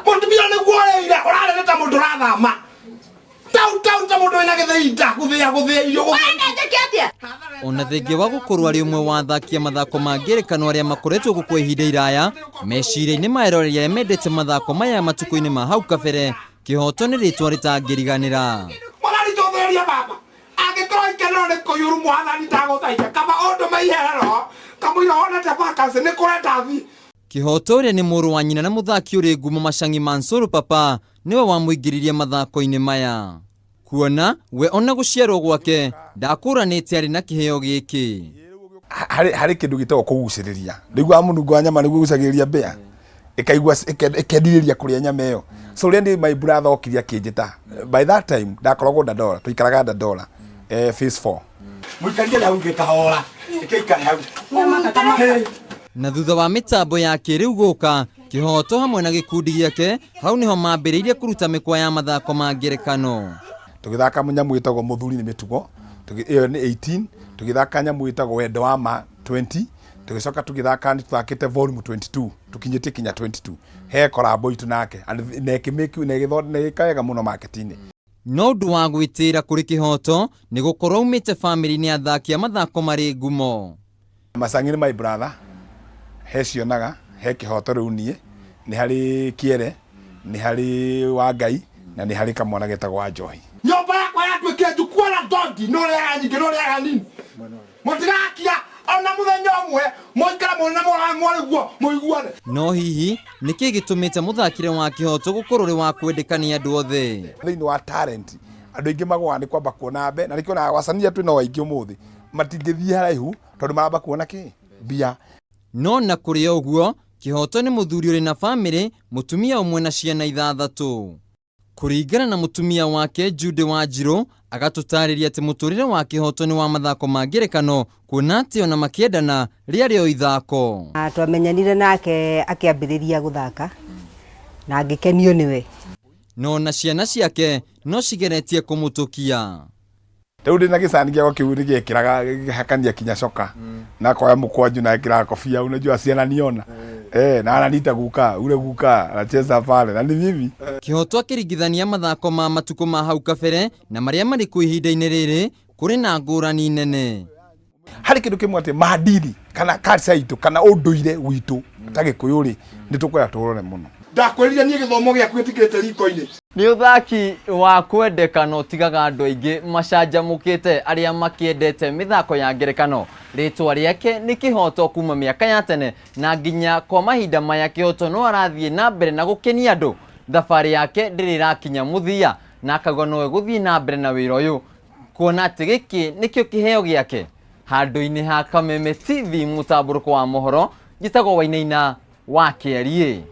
Mutumia ni guoreire urareta mundu rathama. Tau mundu ina githinda guthia irio. Ona thengia wa gukorwo ari umwe wa athaki a mathako ma ngerekano aria makoretwo gukwa ihinda iraya, meciria-ini maeroreri aria mendete mathako maya matuku-ini ma hau kabere, kihoto ni ritwa ritangiriganira. Mararitotheria baba. Agikorwo ikeno ni kuyuru mwathani ndaguthaitha kama undu maihero kamwira ona tabakase ni kurenda thi. Kihoto uria ni muru wa nyina na muthaki uri ngumo Machangi Mansuru papa niwe wamuingiririe mathako-ini maya. Kuona we ona guciarwo gwake ndakuranite ari na kiheo giki. Hari kindu gitagwo kuguciriria. Ndigwa munungu wa nyama niguo gucagiriria mbea. Ikaigwa ikendiriria kuria nyama iyo. So rendi my brother okiria kinjita. By that time ndakoragwo Dandora, tuikaraga Dandora. Phase 4. Muikarie na unge kahora. Ikaikare hau. Na thutha wa mitambo ya kiriu guka, Kihoto hamwe na gikundi giake hau niho mambiriirie kuruta mikwa ya mathako ma ngerekano. Tugithaka munyamu witagwo muthuri ni mitugo, iyo ni 18, tugithaka nyamu witagwo wendo wa ma 20, tugicoka tugithaka nitwakite volume 22, tukinyite kinya 22. He korabo itu nake ne kimiku ne githone gikaega muno marketing. No ndu wa gwitira kuri Kihoto ni gukorwo umite family ni athaki a mathako mari ngumo. Machangi ni my brother. He cionaga he Kihoto riu nie ni hari Kiarie ni hari Wangai na ni hari kamwana getagwo Njohi. Nyomba yakwa yatuike njukua na dondi no ria nyingi no ria nini mutirakia ona muthenya umwe moikara mona mwana guo muiguane. No hihi niki gitumite muthakire wa Kihoto gukorwo ri wa kwendekania andu othe thiini wa talent andu ingi magwa ni kwamba kuona mbe na nikiona wasania tu no waingi umuthi matingithie haraihu tondu maramba kuona ki bia. No na kuri oguo Kihoto ni muthuri uri na family mutumia umwe na ciana 6. Kuringana na mutumia wake Jude Wanjiru agatutariria ati muturire wa Kihoto ni wa mathako ma ngerekano kuona ati ona makiendana riario ithako. Twamenyanire nake akiambiriria guthaka na ngikenio niwe. No na ciana ciake no cigeretie kumutukia. Riu ndina gicani giako kiu ni giekiraga hakania kinya coka na koya mukwanju na ekira kofia unajua ciana niona na ananita guka ule guka anacheza pale na ni vivi. Kihoto akiringithania mathako ma matuku ma hau kabere na maria mari ku ihinda-ini riri kuri na ngurani nene. Hari kindu kimwe ati maadili kana culture itu kana unduire witu tagikuyu ri nitukwaya turore muno. Ndakwiriria nie githomo giaku itikirite riko-ini. Ni uthaki wa kwendekano tigaga andu aingi macanjamukite aria makiendete mithako ya ngerekano. Ritwa riake ni Kihoto kuma miaka ya tene na nginya kwa mahinda maya Kihoto no arathie na mbere na gukenia andu. Thabari yake ndirirakinya muthia na akagwa nowe guthie na mbere na wira uyu kuona ati giki nikio kiheo giake. Handu-ini ha Kameme TV mutamburuko wa mohoro gitagwo Wainaina wa Kiarie.